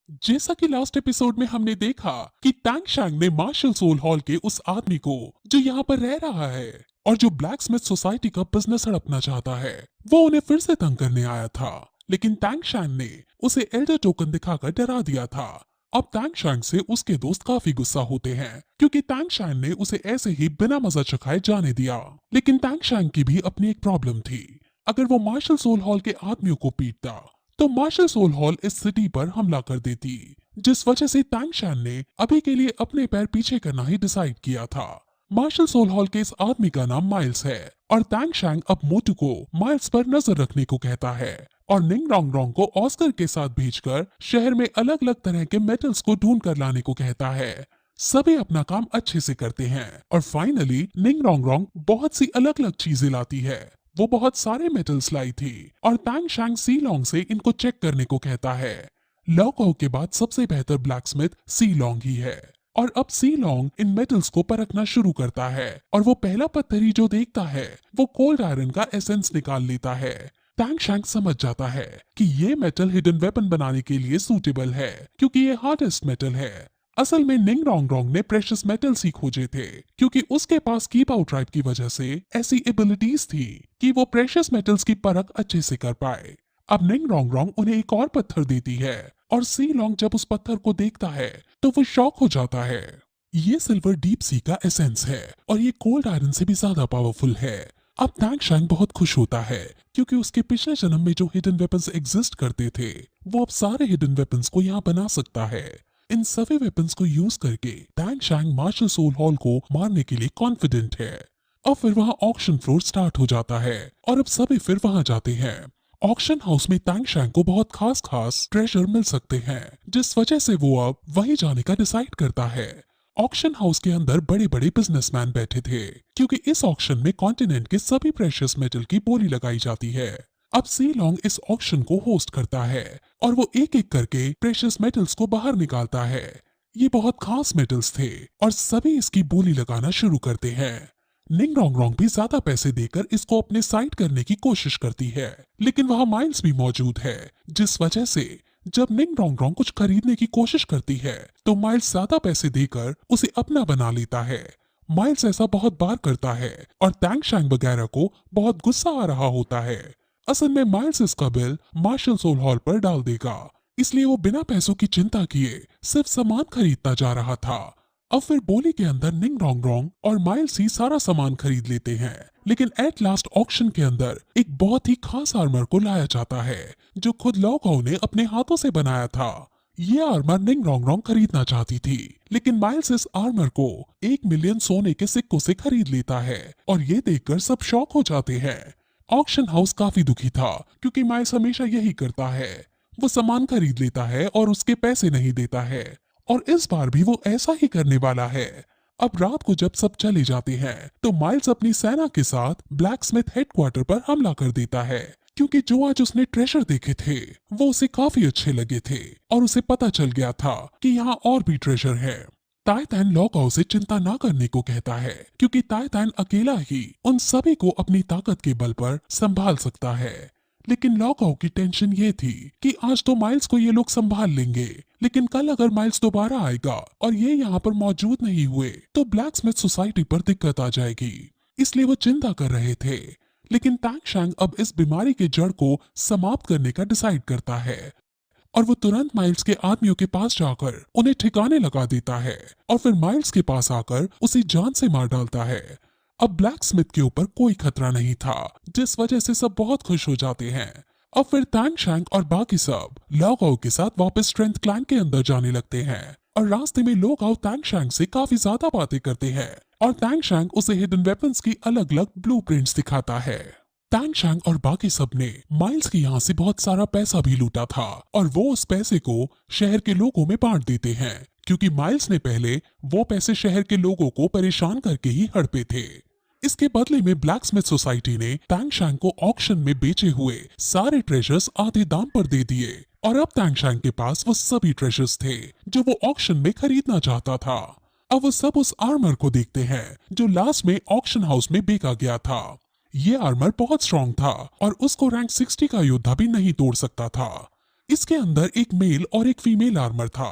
जैसा कि last episode में हमने देखा कि टैंग शैंग ने मार्शल सोल हॉल के उस आदमी को जो यहाँ पर रह रहा है और जो ब्लैक स्मिथ सोसाइटी का बिजनेस हड़पना चाहता है, वो उन्हें फिर से तंग करने आया था। लेकिन टैंग शैंग ने उसे एल्डर टोकन दिखाकर डरा दिया था। अब टैंग शैंग से उसके दोस्त काफी गुस्सा होते हैं क्योंकि टैंग शैंग ने उसे ऐसे ही बिना मजा चखाए जाने दिया। लेकिन टैंग शैंग की भी अपनी एक प्रॉब्लम थी। अगर वो मार्शल सोल हॉल के आदमियों को पीटता तो मार्शल सोल हॉल इस सिटी पर हमला कर देती, जिस वजह से टैंग शैंग ने अभी के लिए अपने पैर पीछे करना ही डिसाइड किया था। मार्शल सोल हॉल के इस आदमी का नाम माइल्स है और टैंग शैंग अब मोटू को माइल्स पर नजर रखने को कहता है और निंग रोंग रोंग को ऑस्कर के साथ भेजकर शहर में अलग अलग तरह के मेटल्स को ढूंढ कर लाने को कहता है। सभी अपना काम अच्छे से करते हैं और फाइनली निंग रोंग रोंग बहुत सी अलग अलग चीजें लाती है। वो बहुत सारे मेटल्स लाई थी और टैंग शैंग सी लॉन्ग से इनको चेक करने को कहता है। लॉकआउट के बाद सबसे बेहतर ब्लैकस्मिथ सी लॉन्ग ही है और अब सी लॉन्ग इन मेटल्स को परखना शुरू करता है और वो पहला पत्थर ही जो देखता है वो कोल्ड आयरन का एसेंस निकाल लेता है। टैंग शैंग समझ जाता है कि ये मेटल हिडन वेपन बनाने के लिए सूटेबल है क्योंकि ये हार्डेस्ट मेटल है। असल में निंग रोंग रोंग ने प्रेशियस मेटल्स ही खोजे थे क्योंकि उसके पास कीप आउट ट्राइब की वजह से ऐसी एबिलिटीज थी कि वो प्रेशियस मेटल्स की परख अच्छे से कर पाए। अब निंग रोंग रोंग उन्हें एक और पत्थर देती है और सी लॉन्ग जब उस पत्थर को देखता है तो वो शॉक हो जाता है। ये सिल्वर डीप सी का एसेंस है और ये कोल्ड आयरन से भी ज्यादा पावरफुल है। अब टैंग शैंग बहुत खुश होता है क्योंकि उसके पिछले जन्म में जो हिडन वेपन्स एग्जिस्ट करते थे वो अब सारे हिडन वेपन्स को यहाँ बना सकता है। इन सभी वेपन्स को यूज करके टैंग शैंग मार्शल सोल हॉल को मारने के लिए कॉन्फिडेंट है। अब फिर वहाँ ऑक्शन फ्लोर स्टार्ट हो जाता है और अब सभी फिर वहाँ जाते हैं। ऑक्शन हाउस में टैंग शैंग को बहुत खास खास ट्रेजर मिल सकते हैं, जिस वजह से वो अब वहीं जाने का डिसाइड करता है। ऑक्शन हाउस के अंदर बड़े बड़े बिजनेसमैन बैठे थे क्योंकि इस ऑक्शन में कॉन्टिनेंट के सभी प्रेशियस मेटल की बोली लगाई जाती है। अब सी लॉन्ग इस ऑक्शन को होस्ट करता है और वो एक एक करके प्रेशियस मेटल्स को बाहर निकालता है। ये बहुत खास मेटल्स थे और सभी इसकी बोली लगाना शुरू करते हैं। निंग रोंग रोंग भी ज्यादा पैसे देकर इसको अपने साइड करने की कोशिश करती है, लेकिन वहाँ माइल्स भी मौजूद है, जिस वजह से जब निंग रोंग रोंग कुछ खरीदने की कोशिश करती है तो माइल्स ज्यादा पैसे देकर उसे अपना बना लेता है। माइल्स ऐसा बहुत बार करता है और टैंग शैंग वगैरह को बहुत गुस्सा आ रहा होता है। असल में माइल्स इसका बिल मार्शल सोल हॉल पर डाल देगा, इसलिए वो बिना पैसों की चिंता किए सिर्फ सामान खरीदता जा रहा था। अब फिर बोली के अंदर निंग रोंग रोंग और माइल्स ही सारा सामान खरीद लेते हैं, लेकिन एट लास्ट ऑक्शन के अंदर एक बहुत ही खास आर्मर को लाया जाता है जो खुद लॉकआउट ने अपने हाथों से बनाया था। ये आर्मर निंग रोंग रोंग खरीदना चाहती थी, लेकिन माइल्स इस आर्मर को 1 मिलियन सोने के सिक्कों से खरीद लेता है और ये देखकर सब शॉक हो जाते हैं। ऑक्शन हाउस काफी दुखी था क्योंकि माइल्स हमेशा यही करता है, वो सामान खरीद लेता है और उसके पैसे नहीं देता है और इस बार भी वो ऐसा ही करने वाला है। अब रात को जब सब चले जाते हैं तो माइल्स अपनी सेना के साथ ब्लैक स्मिथ हेडक्वार्टर पर हमला कर देता है क्योंकि जो आज उसने ट्रेजर देखे थे वो उसे काफी अच्छे लगे थे और उसे पता चल गया था कि यहाँ और भी ट्रेजर है। ताई तैन लॉकआउट से चिंता ना करने को कहता है क्योंकि ताई तैन अकेला ही उन सभी को अपनी ताकत के बल पर संभाल सकता है। लेकिन लॉकआउट की टेंशन ये थी कि आज तो माइल्स को ये लोग संभाल लेंगे, लेकिन कल अगर माइल्स दोबारा आएगा और ये यहाँ पर मौजूद नहीं हुए तो ब्लैक स्मिथ सोसाइटी पर दिक्कत आ जाएगी, इसलिए वो चिंता कर रहे थे। लेकिन टैंग शैंग अब इस बीमारी के जड़ को समाप्त करने का डिसाइड करता है और वो तुरंत माइल्स के आदमियों के पास जाकर उन्हें ठिकाने लगा देता है और फिर माइल्स के पास आकर उसे जान से मार डालता है। अब ब्लैक स्मिथ के ऊपर कोई खतरा नहीं था, जिस वजह से सब बहुत खुश हो जाते हैं। अब फिर टैंग शैंग और बाकी सब लॉकआउट के साथ वापस स्ट्रेंथ क्लैन के अंदर जाने लगते हैं और रास्ते में लॉकआउट टैंग शैंग से काफी ज्यादा बातें करते हैं और टैंग शैंग उसे हिडन वेपन्स की अलग अलग ब्लूप्रिंट्स दिखाता है। टैंग शैंग और बाकी सब ने माइल्स के यहाँ से बहुत सारा पैसा भी लूटा था और वो उस पैसे को शहर के लोगों में बांट देते हैं क्योंकि माइल्स ने पहले वो पैसे शहर के लोगों को परेशान करके ही हड़पे थे। इसके बदले में ब्लैक स्मिथ सोसाइटी ने टैंग शैंग को ऑक्शन में बेचे हुए सारे ट्रेजर्स आधे दाम पर दे दिए और अब टैंग शैंग के पास वो सभी ट्रेजर्स थे जो वो ऑक्शन में खरीदना चाहता था। अब वो सब उस आर्मर को देखते हैं जो लास्ट में ऑक्शन हाउस में बेचा गया था। ये आर्मर बहुत स्ट्रॉन्ग था और उसको रैंक 60 का योद्धा भी नहीं तोड़ सकता था। इसके अंदर एक मेल और एक फीमेल आर्मर था।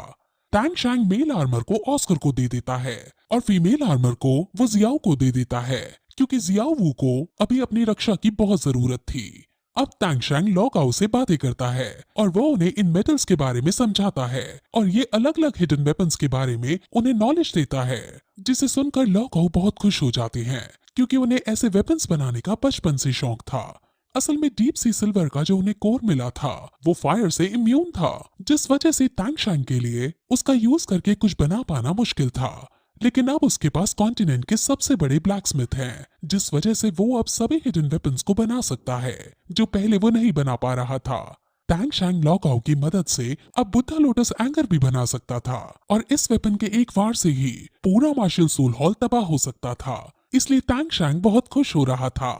टैंग शैंग मेल आर्मर को ऑस्कर को दे देता है और फीमेल आर्मर को वो जियाओ को दे देता है, क्योंकि जियाओ वू को अभी अपनी रक्षा की बहुत जरूरत थी। अब टैंग शैंग लॉकाओ से बातें करता है और वो उन्हें इन मेटल्स के बारे में समझाता है और ये अलग अलग हिडन वेपन्स के बारे में उन्हें नॉलेज देता है, जिसे सुनकर लॉकाओ बहुत खुश हो जाते हैं, क्योंकि उन्हें ऐसे वेपन्स बनाने का बचपन से शौक था। असल में डीप सी सिल्वर का जो उन्हें कोर मिला था वो फायर से इम्यून था, जिस वजह से टैंग शैंग के लिए उसका यूज करके कुछ बना पाना मुश्किल था। लेकिन अब उसके पास कॉन्टिनेंट के सबसे बड़े ब्लैकस्मिथ हैं, जिस वजह से वो अब सभी हिडन वेपन्स को बना सकता है जो पहले वो नहीं बना पा रहा था। टैंग शैंग लॉकाओ की मदद से अब बुद्धा लोटस एंगर भी बना सकता था और इस वेपन के एक वार से ही पूरा मार्शल सोल हॉल तबाह हो सकता था, इसलिए टैंग शैंग बहुत खुश हो रहा था।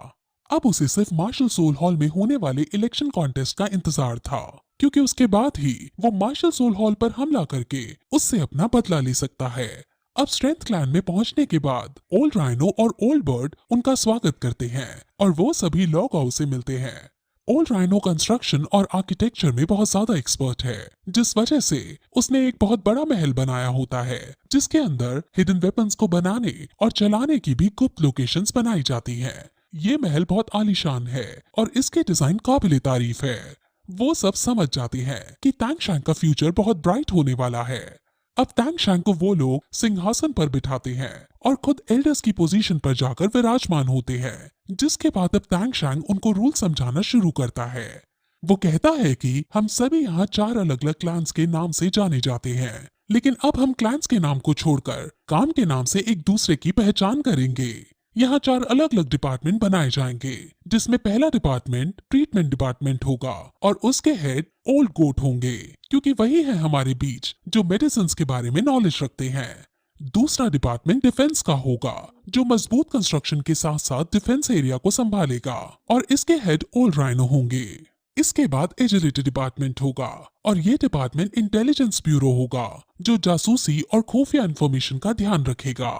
अब उसे सिर्फ मार्शल सोल हॉल में होने वाले इलेक्शन कॉन्टेस्ट का इंतजार था, क्योंकि उसके बाद ही वो मार्शल सोल हॉल पर हमला करके उससे अपना बदला ले सकता है। अब स्ट्रेंथ क्लैन में पहुंचने के बाद ओल्ड राइनो और ओल्ड बर्ड उनका स्वागत करते हैं और वो सभी लॉकाओ से मिलते हैं। ओल्ड राइनो कंस्ट्रक्शन और आर्किटेक्चर में बहुत ज्यादा एक्सपर्ट है, जिस वजह से उसने एक बहुत बड़ा महल बनाया होता है जिसके अंदर हिडन वेपन्स को बनाने और चलाने की भी गुप्त लोकेशंस बनाई जाती हैं। ये महल बहुत आलीशान है और इसके डिजाइन काबिले तारीफ है। वो सब समझ जाते हैं कि टैंग शैंग का फ्यूचर बहुत ब्राइट होने वाला है। अब टैंग शैंग को वो लोग सिंहासन पर बिठाते हैं और खुद एल्डर्स की पोजीशन पर जाकर विराजमान होते हैं, जिसके बाद अब टैंग शैंग उनको रूल समझाना शुरू करता है। वो कहता है कि हम सभी यहाँ 4 अलग अलग क्लैंस के नाम से जाने जाते हैं, लेकिन अब हम क्लैंस के नाम को छोड़कर काम के नाम से एक दूसरे की पहचान करेंगे। यहाँ 4 अलग अलग डिपार्टमेंट बनाए जाएंगे, जिसमें पहला डिपार्टमेंट ट्रीटमेंट डिपार्टमेंट होगा और उसके हेड ओल्ड गोट होंगे, क्योंकि वही है हमारे बीच जो मेडिसिन के बारे में नॉलेज रखते हैं। दूसरा डिपार्टमेंट डिफेंस का होगा, जो मजबूत कंस्ट्रक्शन के साथ साथ डिफेंस एरिया को संभालेगा और इसके हेड ओल्ड राइनो होंगे। इसके बाद एजिलिटी डिपार्टमेंट होगा और ये डिपार्टमेंट इंटेलिजेंस ब्यूरो होगा, जो जासूसी और खुफिया इंफॉर्मेशन का ध्यान रखेगा।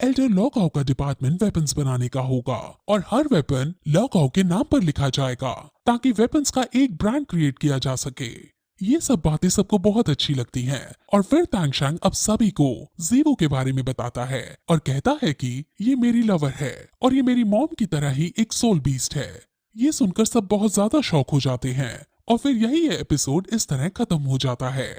एल्डर लॉकाओ का डिपार्टमेंट वेपन्स बनाने का होगा और हर वेपन लॉकाओ के नाम पर लिखा जाएगा ताकि वेपन्स का एक ब्रांड क्रिएट किया जा सके। ये सब बातें सबको बहुत अच्छी लगती हैं और फिर टैंग शैंग अब सभी को जीवो के बारे में बताता है और कहता है कि ये मेरी लवर है और ये मेरी मॉम की तरह ही एक सोल बीस्ट है। ये सुनकर सब बहुत ज्यादा शॉक हो जाते हैं और फिर यही एपिसोड इस तरह खत्म हो जाता है।